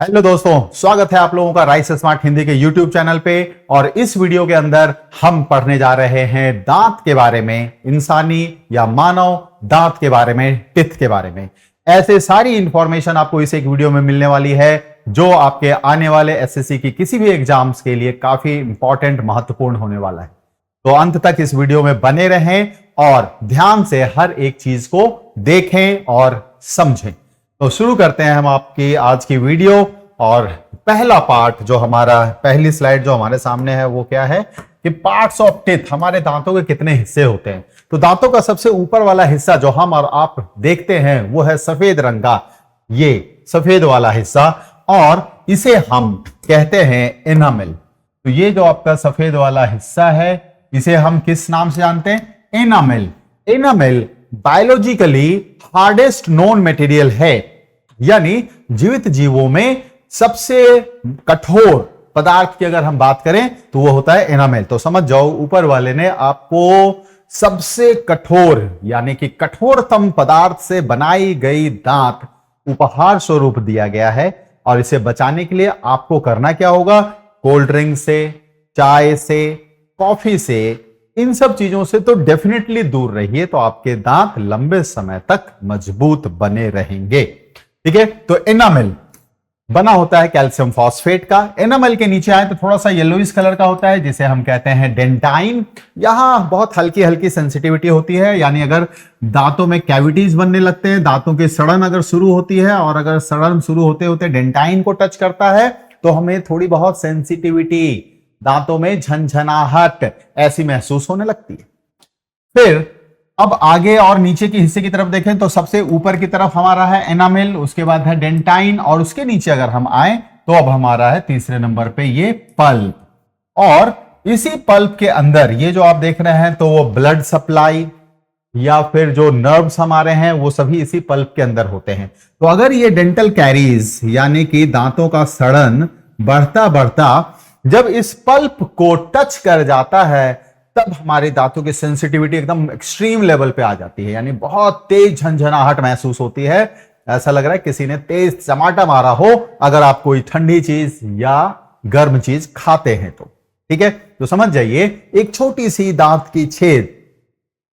Hello दोस्तों, स्वागत है आप लोगों का राइस स्मार्ट हिंदी के यूट्यूब चैनल पे। और इस वीडियो के अंदर हम पढ़ने जा रहे हैं दांत के बारे में, इंसानी या मानव दांत के बारे में, टिथ के बारे में। ऐसे सारी इंफॉर्मेशन आपको इस एक वीडियो में मिलने वाली है जो आपके आने वाले एसएससी की किसी भी एग्जाम्स के लिए काफी इंपॉर्टेंट, महत्वपूर्ण होने वाला है। तो अंत तक इस वीडियो में बने रहें और ध्यान से हर एक चीज को देखें और समझें। तो शुरू करते हैं हम आपकी आज की वीडियो। और पहला पार्ट जो हमारा, पहली स्लाइड जो हमारे सामने है वो क्या है कि पार्ट्स ऑफ टिथ, हमारे दांतों के कितने हिस्से होते हैं। तो दांतों का सबसे ऊपर वाला हिस्सा जो हम और आप देखते हैं वो है सफेद रंग का, ये सफेद वाला हिस्सा, और इसे हम कहते हैं एनामेल। तो ये जो आपका सफेद वाला हिस्सा है इसे हम किस नाम से जानते हैं? Enamel. Enamel biologically hardest known material है, यानी जीवित जीवों में सबसे कठोर पदार्थ की अगर हम बात करें तो वो होता है एनामेल। तो समझ जाओ, ऊपर वाले ने आपको सबसे कठोर यानी कि कठोरतम पदार्थ से बनाई गई दांत उपहार स्वरूप दिया गया है। और इसे बचाने के लिए आपको करना क्या होगा? कोल्ड ड्रिंक से, चाय से, कॉफी से, इन सब चीजों से तो डेफिनेटली दूर रहिए, तो आपके दांत लंबे समय तक मजबूत बने रहेंगे। ठीक है, तो एनामेल बना होता है कैल्शियम फॉस्फेट का। एनामेल के नीचे आए तो थोड़ा सा येलोइश कलर का होता है जिसे हम कहते हैं डेंटाइन। यहां बहुत हल्की हल्की सेंसिटिविटी होती है, यानी अगर दांतों में कैविटीज बनने लगते हैं, दांतों की सड़न अगर शुरू होती है और अगर सड़न शुरू होते होते डेंटाइन को टच करता है तो हमें थोड़ी बहुत सेंसिटिविटी, दांतों में झनझनाहट ऐसी महसूस होने लगती है। फिर अब आगे और नीचे के हिस्से की तरफ देखें तो सबसे ऊपर की तरफ हमारा है एनामेल, उसके बाद है डेंटाइन, और उसके नीचे अगर हम आए तो अब हमारा है तीसरे नंबर पे ये पल्प। और इसी पल्प के अंदर ये जो आप देख रहे हैं तो वो ब्लड सप्लाई या फिर जो नर्व्स हमारे हैं वो सभी इसी पल्प के अंदर होते हैं। तो अगर ये डेंटल कैरीज यानी कि दांतों का सड़न बढ़ता बढ़ता जब इस पल्प को टच कर जाता है तब हमारे दांतों की सेंसिटिविटी एकदम एक्सट्रीम लेवल पे आ जाती है, यानी बहुत तेज झंझनाहट महसूस होती है। ऐसा लग रहा है किसी ने तेज चमाटा मारा हो अगर आप कोई ठंडी चीज या गर्म चीज खाते हैं तो। ठीक है, तो समझ जाइए एक छोटी सी दांत की छेद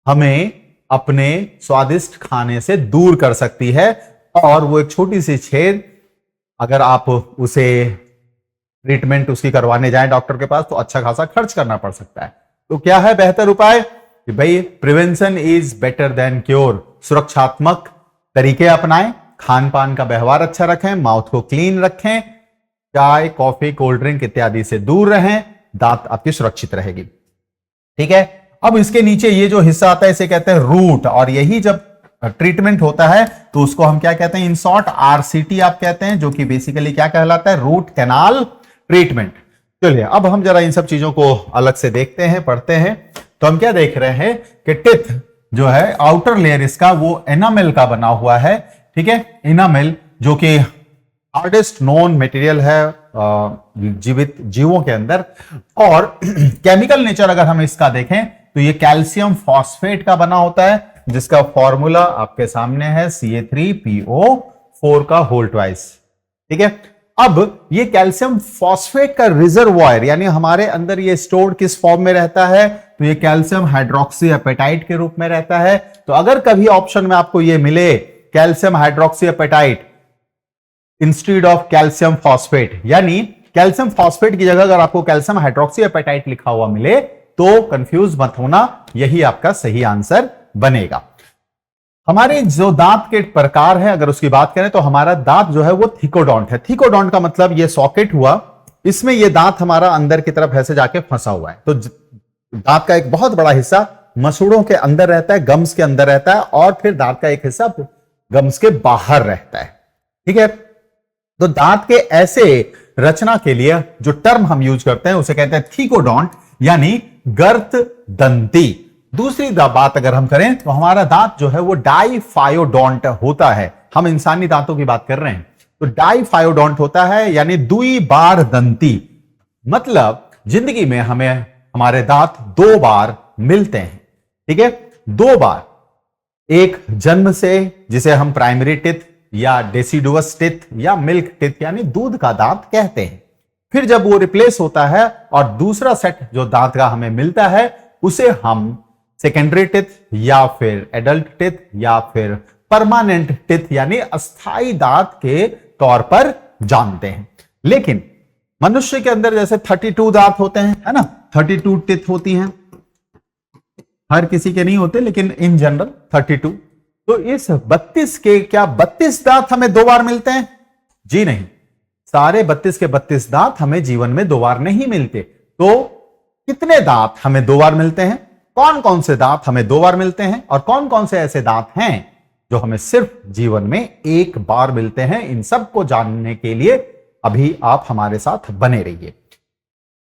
हमें अपने स्वादिष्ट खाने से दूर कर सकती है। और वो एक छोटी सी छेद अगर आप उसे ट्रीटमेंट उसकी करवाने जाएं डॉक्टर के पास तो अच्छा खासा खर्च करना पड़ सकता है। तो क्या है बेहतर उपाय कि भाई prevention is better than cure. सुरक्षात्मक तरीके अपनाएं, खान पान का व्यवहार अच्छा रखें, माउथ को क्लीन रखें, चाय, कॉफी, कोल्ड ड्रिंक इत्यादि से दूर रहें, दांत आपकी सुरक्षित रहेगी। ठीक है, अब इसके नीचे ये जो हिस्सा आता है इसे कहते हैं रूट, और यही जब ट्रीटमेंट होता है तो उसको हम क्या कहते हैं? इन शॉर्ट आरसीटी आप कहते हैं, जो कि बेसिकली क्या कहलाता है? Root canal treatment. चलिए अब हम जरा इन सब चीजों को अलग से देखते हैं, पढ़ते हैं। तो हम क्या देख रहे हैं कि टिथ जो है आउटर लेयर इसका वो एनामेल का बना हुआ है। ठीक है, एनामेल जो कि हार्डेस्ट नोन मटेरियल है जीवित जीवों के अंदर। और केमिकल नेचर अगर हम इसका देखें तो ये कैल्शियम फॉस्फेट का बना होता है, जिसका फॉर्मूला आपके सामने है CA3PO4 का होल ट्वाइस। ठीक है, अब ये कैल्शियम फॉस्फेट का रिजर्वॉयर यानी हमारे अंदर ये स्टोर्ड किस फॉर्म में रहता है? तो ये कैल्शियम हाइड्रोक्सी एपेटाइट के रूप में रहता है। तो अगर कभी ऑप्शन में आपको ये मिले calcium hydroxyapatite instead of calcium phosphate, यानी कैल्शियम फॉस्फेट की जगह अगर आपको कैल्शियम हाइड्रोक्सी एपेटाइट लिखा हुआ मिले तो कंफ्यूज मत होना, यही आपका सही आंसर बनेगा। हमारे जो दांत के प्रकार है अगर उसकी बात करें तो हमारा दांत जो है वो थिकोडोंट है। थिकोडोंट का मतलब ये सॉकेट हुआ, इसमें ये दांत हमारा अंदर की तरफ ऐसे जाके फंसा हुआ है। तो दांत का एक बहुत बड़ा हिस्सा मसूड़ों के अंदर रहता है, गम्स के अंदर रहता है, और फिर दांत का एक हिस्सा गम्स के बाहर रहता है। ठीक है, तो दांत के ऐसे रचना के लिए जो टर्म हम यूज करते हैं उसे कहते हैं थिकोडोंट, यानी गर्त दंती। दूसरी बात अगर हम करें तो हमारा दांत जो है वो डाइफायोडोंट होता है। हम इंसानी दांतों की बात कर रहे हैं तो डाइफायोडोंट होता है, यानी दुई बार दंती। मतलब जिंदगी में हमें हमारे दांत 2 बार मिलते हैं। ठीक है, 2 बार, एक जन्म से जिसे हम प्राइमरी टिथ या डेसिडुअस टिथ या मिल्क टिथ यानी दूध का दांत कहते हैं। फिर जब वो रिप्लेस होता है और दूसरा सेट जो दांत का हमें मिलता है उसे हम सेकेंडरी टिथ या फिर एडल्ट टिथ या फिर परमानेंट टिथ यानी अस्थाई दांत के तौर पर जानते हैं। लेकिन मनुष्य के अंदर जैसे 32 दांत होते हैं, है ना, 32 टिथ होती हैं, हर किसी के नहीं होते लेकिन इन जनरल 32। तो इस 32 के क्या 32 दांत हमें 2 बार मिलते हैं? जी नहीं, सारे 32 के 32 दांत हमें जीवन में 2 बार नहीं मिलते। तो कितने दांत हमें 2 बार मिलते हैं? कौन कौन से दांत हमें 2 बार मिलते हैं और कौन कौन से ऐसे दांत हैं जो हमें सिर्फ जीवन में 1 बार मिलते हैं? इन सब को जानने के लिए अभी आप हमारे साथ बने रहिए।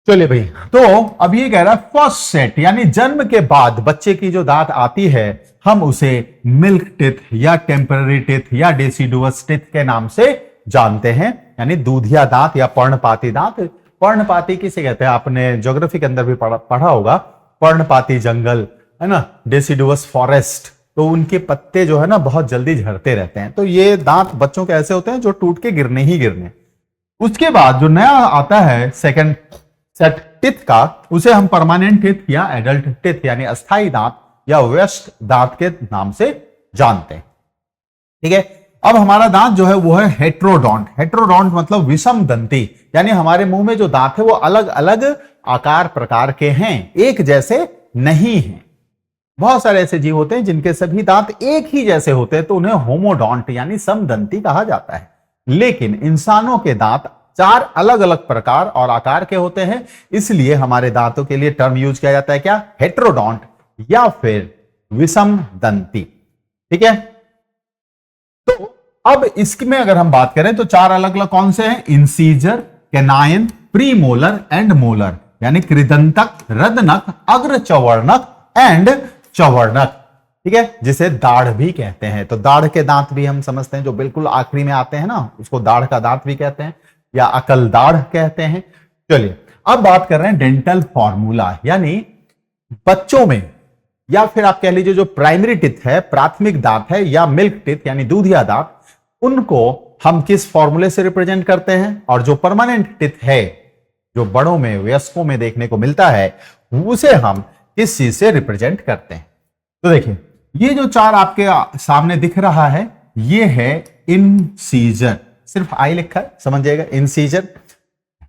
चलिए भाई, तो अब ये कह रहा है फर्स्ट सेट यानी जन्म के बाद बच्चे की जो दांत आती है हम उसे मिल्क टिथ या टेम्पररी टिथ या डेसिडुअस टिथ के नाम से जानते हैं, यानी दूधिया दांत या पर्णपाती दांत। पर्णपाती किसे कहते हैं? आपने ज्योग्राफी के अंदर भी पढ़ा होगा, पर्णपाती जंगल, है ना, डेसिडुअस फॉरेस्ट। तो उनके पत्ते जो है ना बहुत जल्दी झड़ते रहते हैं। तो ये दांत बच्चों के ऐसे होते हैं जो टूट के गिरने ही गिरने। उसके बाद जो नया आता है सेकंड सेट टिथ का, उसे हम परमानेंट टिथ या एडल्ट टिथ यानी अस्थाई दांत या वयस्क दांत के नाम से जानते हैं। ठीक है, अब हमारा दांत जो है वो है हेट्रोडोंट। हेट्रोडोंट मतलब विषम दंती, यानी हमारे मुंह में जो दांत है वो अलग अलग आकार प्रकार के हैं, एक जैसे नहीं हैं। बहुत सारे ऐसे जीव होते हैं जिनके सभी दांत एक ही जैसे होते हैं, तो उन्हें होमोडोंट यानी समदंती कहा जाता है। लेकिन इंसानों के दांत 4 अलग अलग प्रकार और आकार के होते हैं, इसलिए हमारे दांतों के लिए टर्म यूज किया जाता है क्या? हेट्रोडोंट या फिर विषम दंती। ठीक है, तो अब इसमें अगर हम बात करें तो 4 अलग अलग कौन से हैं? Incisor, canine, premolar and molar, यानी कृदंतक, रदनक, अग्र चवर्णक एंड चवर्णक। ठीक है, जिसे दाढ़ भी कहते हैं। तो दाढ़ के दांत भी हम समझते हैं जो बिल्कुल आखिरी में आते हैं ना, उसको दाढ़ का दांत भी कहते हैं या अकल दाढ़ कहते हैं। चलिए अब बात कर रहे हैं डेंटल फॉर्मूला, यानी बच्चों में या फिर आप कह लीजिए जो प्राइमरी टिथ है, प्राथमिक दांत है, या मिल्क टिथ यानी दूधिया दांत, उनको हम किस फॉर्मूले से रिप्रेजेंट करते हैं? और जो परमानेंट टिथ है जो बड़ों में वयस्कों में देखने को मिलता है उसे हम किस चीज से रिप्रेजेंट करते हैं? तो देखिए ये जो 4 आपके सामने दिख रहा है ये है इंसीजर, सिर्फ आई लिखा है, समझ जाएगा इंसीजर।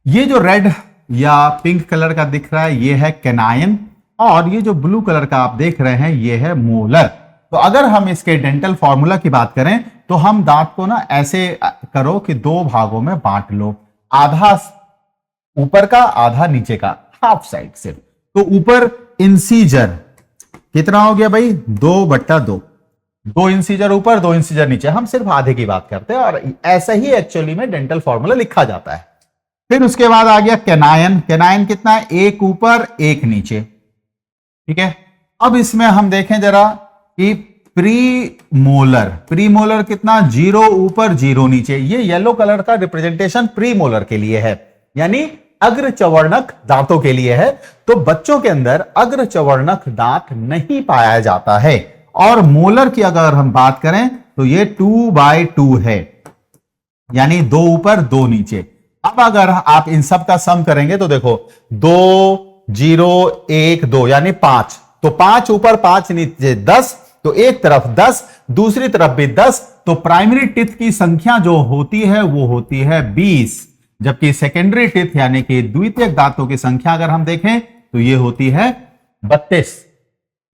ये जो रेड या पिंक कलर का दिख रहा है ये है कैनाइन, और ये जो ब्लू कलर का आप देख रहे हैं ये है मोलर। तो अगर हम इसके डेंटल फॉर्मूला की बात करें तो हम दांत को ना ऐसे करो कि 2 भागों में बांट लो, आधा ऊपर का आधा नीचे का, हाफ साइड से। तो ऊपर इंसीजर कितना हो गया भाई? 2/2, 2 इंसीजर ऊपर 2 इंसीजर नीचे, हम सिर्फ आधे की बात करते हैं और ऐसा ही एक्चुअली में डेंटल फॉर्मूला लिखा जाता है। फिर उसके बाद आ गया कैनाइन। कैनाइन कितना है? 1 ऊपर 1 नीचे। ठीक है, अब इसमें हम देखें जरा कि प्रीमोलर, प्रीमोलर कितना? 0 ऊपर 0 नीचे। ये येलो कलर का रिप्रेजेंटेशन प्रीमोलर के लिए है, यानी अग्र चवर्णक दांतों के लिए है। तो बच्चों के अंदर अग्र चवर्णक दांत नहीं पाया जाता है। और मोलर की अगर हम बात करें तो ये 2/2 है, यानी 2 ऊपर 2 नीचे। अब अगर आप इन सब का सम करेंगे तो देखो 2 0 1 2 यानी 5, तो 5 ऊपर 5 नीचे 10, तो एक तरफ 10 दूसरी तरफ भी 10, तो प्राइमरी टिथ की संख्या जो होती है वो होती है 20, जबकि सेकेंडरी टिथ यानी कि द्वितीयक दांतों की संख्या अगर हम देखें तो ये होती है 32।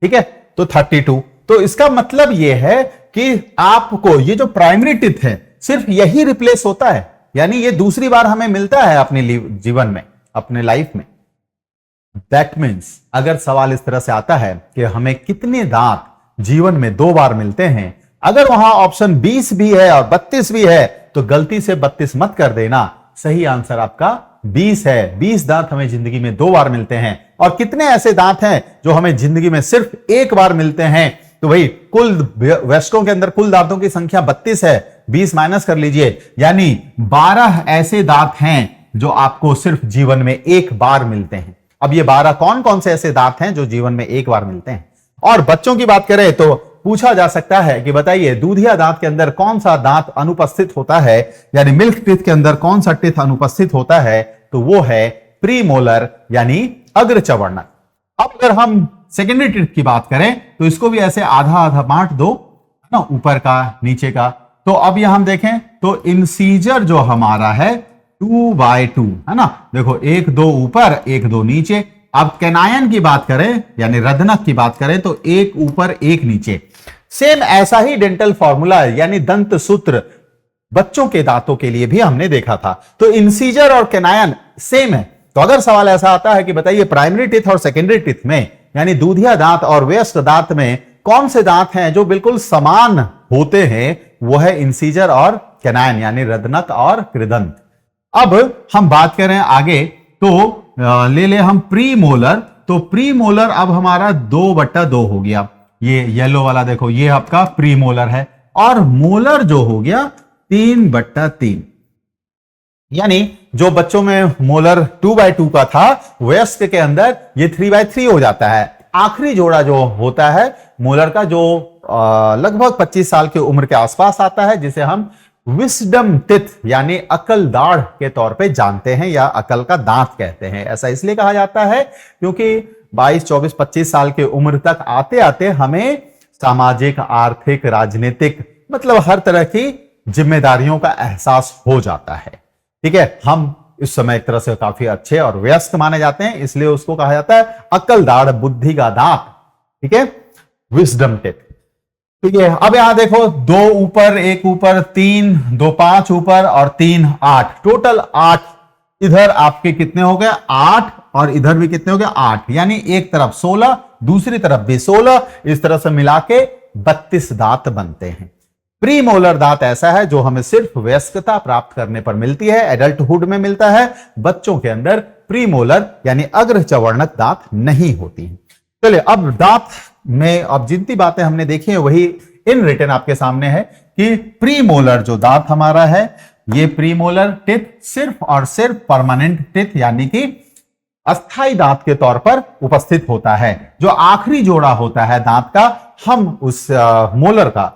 ठीक है, तो 32। तो इसका मतलब यह है कि आपको ये जो प्राइमरी टिथ है सिर्फ यही रिप्लेस होता है, यानी ये दूसरी बार हमें मिलता है अपने जीवन में, अपने लाइफ में। दैट मीन्स अगर सवाल इस तरह से आता है कि हमें कितने दांत जीवन में 2 बार मिलते हैं, अगर वहां ऑप्शन 20 भी है और 32 भी है तो गलती से 32 मत कर देना, सही आंसर आपका 20 है। 20 दांत हमें जिंदगी में 2 बार मिलते हैं। और कितने ऐसे दांत हैं जो हमें जिंदगी में सिर्फ 1 बार मिलते हैं? तो भाई कुल वयस्कों के अंदर कुल दांतों की संख्या 32 है, 20 माइनस कर लीजिए, यानी 12 ऐसे दांत हैं जो आपको सिर्फ जीवन में 1 बार मिलते हैं। अब ये 12 कौन कौन से ऐसे दांत हैं जो जीवन में 1 बार मिलते हैं? और बच्चों की बात करें तो पूछा जा सकता है कि बताइए दूधिया दांत के अंदर कौन सा दांत अनुपस्थित होता है, यानी मिल्क टीथ के अंदर कौन सा टीथ अनुपस्थित होता है, तो वो है प्रीमोलर यानी अग्रचवर्णक। अब अगर हम सेकेंडरी टीथ की बात करें तो इसको भी ऐसे आधा आधा बांट दो ना, ऊपर का नीचे का। तो अब यहां हम देखें तो इंसीजर जो हमारा है 2/2 है ना, देखो 1 2 ऊपर 1 2 नीचे। अब कैनायन की बात करें यानी रधनक की बात करें तो 1 ऊपर 1 नीचे। सेम ऐसा ही डेंटल फॉर्मूला यानी दंत सूत्र बच्चों के दांतों के लिए भी हमने देखा था। तो इंसीजर और कैनायन सेम है। तो अगर सवाल ऐसा आता है कि बताइए प्राइमरी टीथ और सेकेंडरी टीथ में यानी दूधिया दांत और वयस्क दांत में कौन से दांत हैं जो बिल्कुल समान होते हैं, वो है इंसीजर और कैनायन यानी रधनक और कृदंत। अब हम बात करें आगे तो ले हम प्रीमोलर। तो प्रीमोलर अब हमारा 2/2 हो गया। ये येलो वाला देखो ये आपका प्रीमोलर है, और मोलर जो हो गया 3/3। यानी जो बच्चों में मोलर 2/2 का था, वयस्क के अंदर ये 3/3 हो जाता है। आखिरी जोड़ा जो होता है मोलर का, जो लगभग 25 साल की उम्र के आसपास आता है, जिसे हम विस्डम टिथ यानी अकल दाढ़ के तौर पे जानते हैं या अकल का दांत कहते हैं। ऐसा इसलिए कहा जाता है क्योंकि 22 24 25 साल की उम्र तक आते आते हमें सामाजिक, आर्थिक, राजनीतिक मतलब हर तरह की जिम्मेदारियों का एहसास हो जाता है। ठीक है, हम इस समय एक तरह से काफी अच्छे और व्यस्त माने जाते हैं, इसलिए उसको कहा जाता है अकल दाढ़, बुद्धि का दांत। ठीक है, विस्डम टिथ। ठीक है, अब यहां देखो 2 ऊपर 1 ऊपर 3 2 5 ऊपर और 3 8, टोटल 8। इधर आपके कितने हो गए 8 और इधर भी कितने हो गए 8, यानी एक तरफ 16 दूसरी तरफ भी 16, इस तरह से मिला के 32 दांत बनते हैं। प्रीमोलर दांत ऐसा है जो हमें सिर्फ वयस्कता प्राप्त करने पर मिलती है, एडल्टहुड में मिलता है। बच्चों के अंदर प्रीमोलर यानी अग्रचवर्णक दांत नहीं होती है। चलिए अब दांत में अब जितनी बातें हमने देखी है वही इन रिटन आपके सामने है कि प्रीमोलर जो दांत हमारा है, ये प्रीमोलर टिथ सिर्फ और सिर्फ परमानेंट टिथ यानी कि अस्थाई दांत के तौर पर उपस्थित होता है। जो आखिरी जोड़ा होता है दांत का, हम उस मोलर का,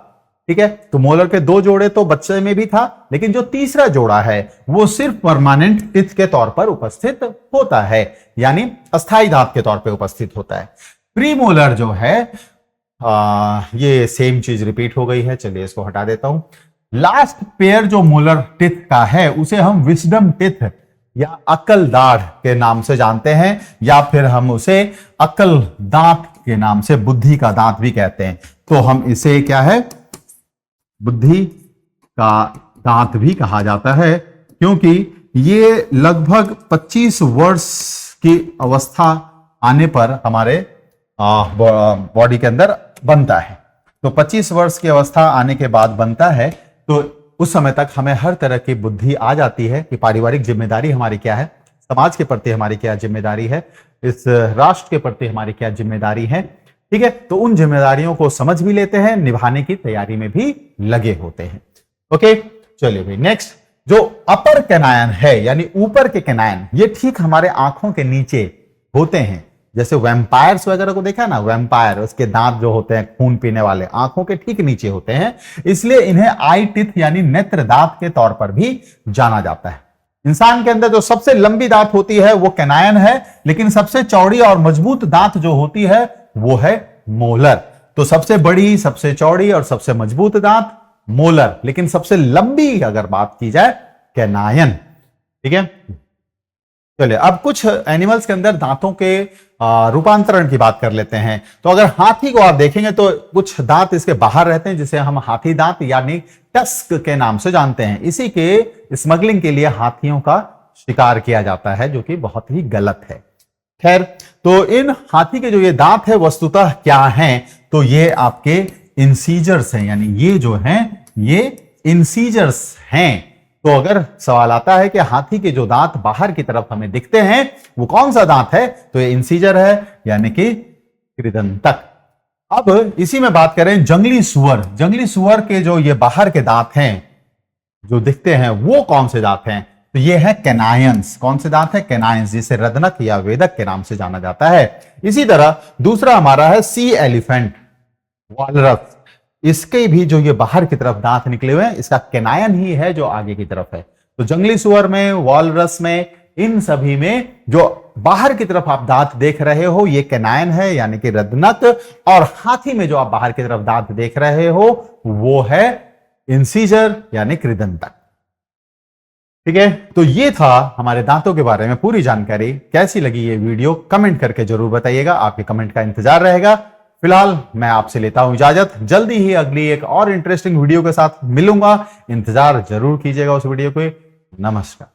ठीक है, तो मोलर के 2 जोड़े तो बच्चे में भी था, लेकिन जो तीसरा जोड़ा है वो सिर्फ परमानेंट टिथ के तौर पर उपस्थित होता है, यानी अस्थाई दांत के तौर पर उपस्थित होता है। प्रीमोलर जो है ये सेम चीज रिपीट हो गई है, चलिए इसको हटा देता हूं। लास्ट पेयर जो मोलर टिथ का है उसे हम विस्डम टिथ या अकल दाढ़ के नाम से जानते हैं, या फिर हम उसे अकल दांत के नाम से, बुद्धि का दांत भी कहते हैं। तो हम इसे क्या है, बुद्धि का दांत भी कहा जाता है, क्योंकि ये लगभग 25 वर्ष की अवस्था आने पर हमारे बॉडी के अंदर बनता है। तो 25 वर्ष की अवस्था आने के बाद बनता है, तो उस समय तक हमें हर तरह की बुद्धि आ जाती है कि पारिवारिक जिम्मेदारी हमारी क्या है, समाज के प्रति हमारी क्या जिम्मेदारी है, इस राष्ट्र के प्रति हमारी क्या जिम्मेदारी है। ठीक है, तो उन जिम्मेदारियों को समझ भी लेते हैं, निभाने की तैयारी में भी लगे होते हैं। ओके, चलिए भाई नेक्स्ट जो अपर कैनायन है यानी ऊपर के कैनायन, ये ठीक हमारे आंखों के नीचे होते हैं। जैसे वैम्पायर्स वगैरह को देखा ना, वैम्पायर उसके दांत जो होते हैं खून पीने वाले, आंखों के ठीक नीचे होते हैं, इसलिए इन्हें आई टिथ यानी नेत्र दांत के तौर पर भी जाना जाता है। इंसान के अंदर जो सबसे लंबी दांत होती है वो कैनायन है, लेकिन सबसे चौड़ी और मजबूत दांत जो होती है वो है मोलर। तो सबसे बड़ी, सबसे चौड़ी और सबसे मजबूत दांत मोलर, लेकिन सबसे लंबी अगर बात की जाए कैनायन। ठीक है, चलिए अब कुछ एनिमल्स के अंदर दांतों के रूपांतरण की बात कर लेते हैं। तो अगर हाथी को आप देखेंगे तो कुछ दांत इसके बाहर रहते हैं, जिसे हम हाथी दांत यानी टस्क के नाम से जानते हैं। इसी के स्मगलिंग के लिए हाथियों का शिकार किया जाता है, जो कि बहुत ही गलत है। खैर, तो इन हाथी के जो ये दांत है वस्तुतः क्या हैं, तो ये आपके इंसीजर्स हैं, यानी ये जो हैं ये इंसीजर्स हैं। तो अगर सवाल आता है कि हाथी के जो दांत बाहर की तरफ हमें दिखते हैं वो कौन सा दांत है, तो ये इंसीजर है यानी कि कृदंतक। अब इसी में बात करें जंगली सुअर, जंगली सुअर के जो ये बाहर के दांत हैं जो दिखते हैं वो कौन से दांत हैं, तो ये है कैनायंस। कौन से दांत है, कैनायंस, जिसे रदनक या वेदक के नाम से जाना जाता है। इसी तरह दूसरा हमारा है सी एलिफेंट, वालरस। इसके भी जो ये बाहर की तरफ दांत निकले हुए हैं, इसका कैनायन ही है जो आगे की तरफ है। तो जंगली सुअर में, वॉलरस में, इन सभी में जो बाहर की तरफ आप दांत देख रहे हो ये कैनायन है यानी कि रदनक, और हाथी में जो आप बाहर की तरफ दांत देख रहे हो वो है इंसीजर यानी कृदंतक। ठीक है, तो ये था हमारे दांतों के बारे में पूरी जानकारी। कैसी लगी ये वीडियो कमेंट करके जरूर बताइएगा, आपके कमेंट का इंतजार रहेगा। फिलहाल मैं आपसे लेता हूं इजाजत, जल्दी ही अगली एक और इंटरेस्टिंग वीडियो के साथ मिलूंगा, इंतजार जरूर कीजिएगा उस वीडियो को। नमस्कार।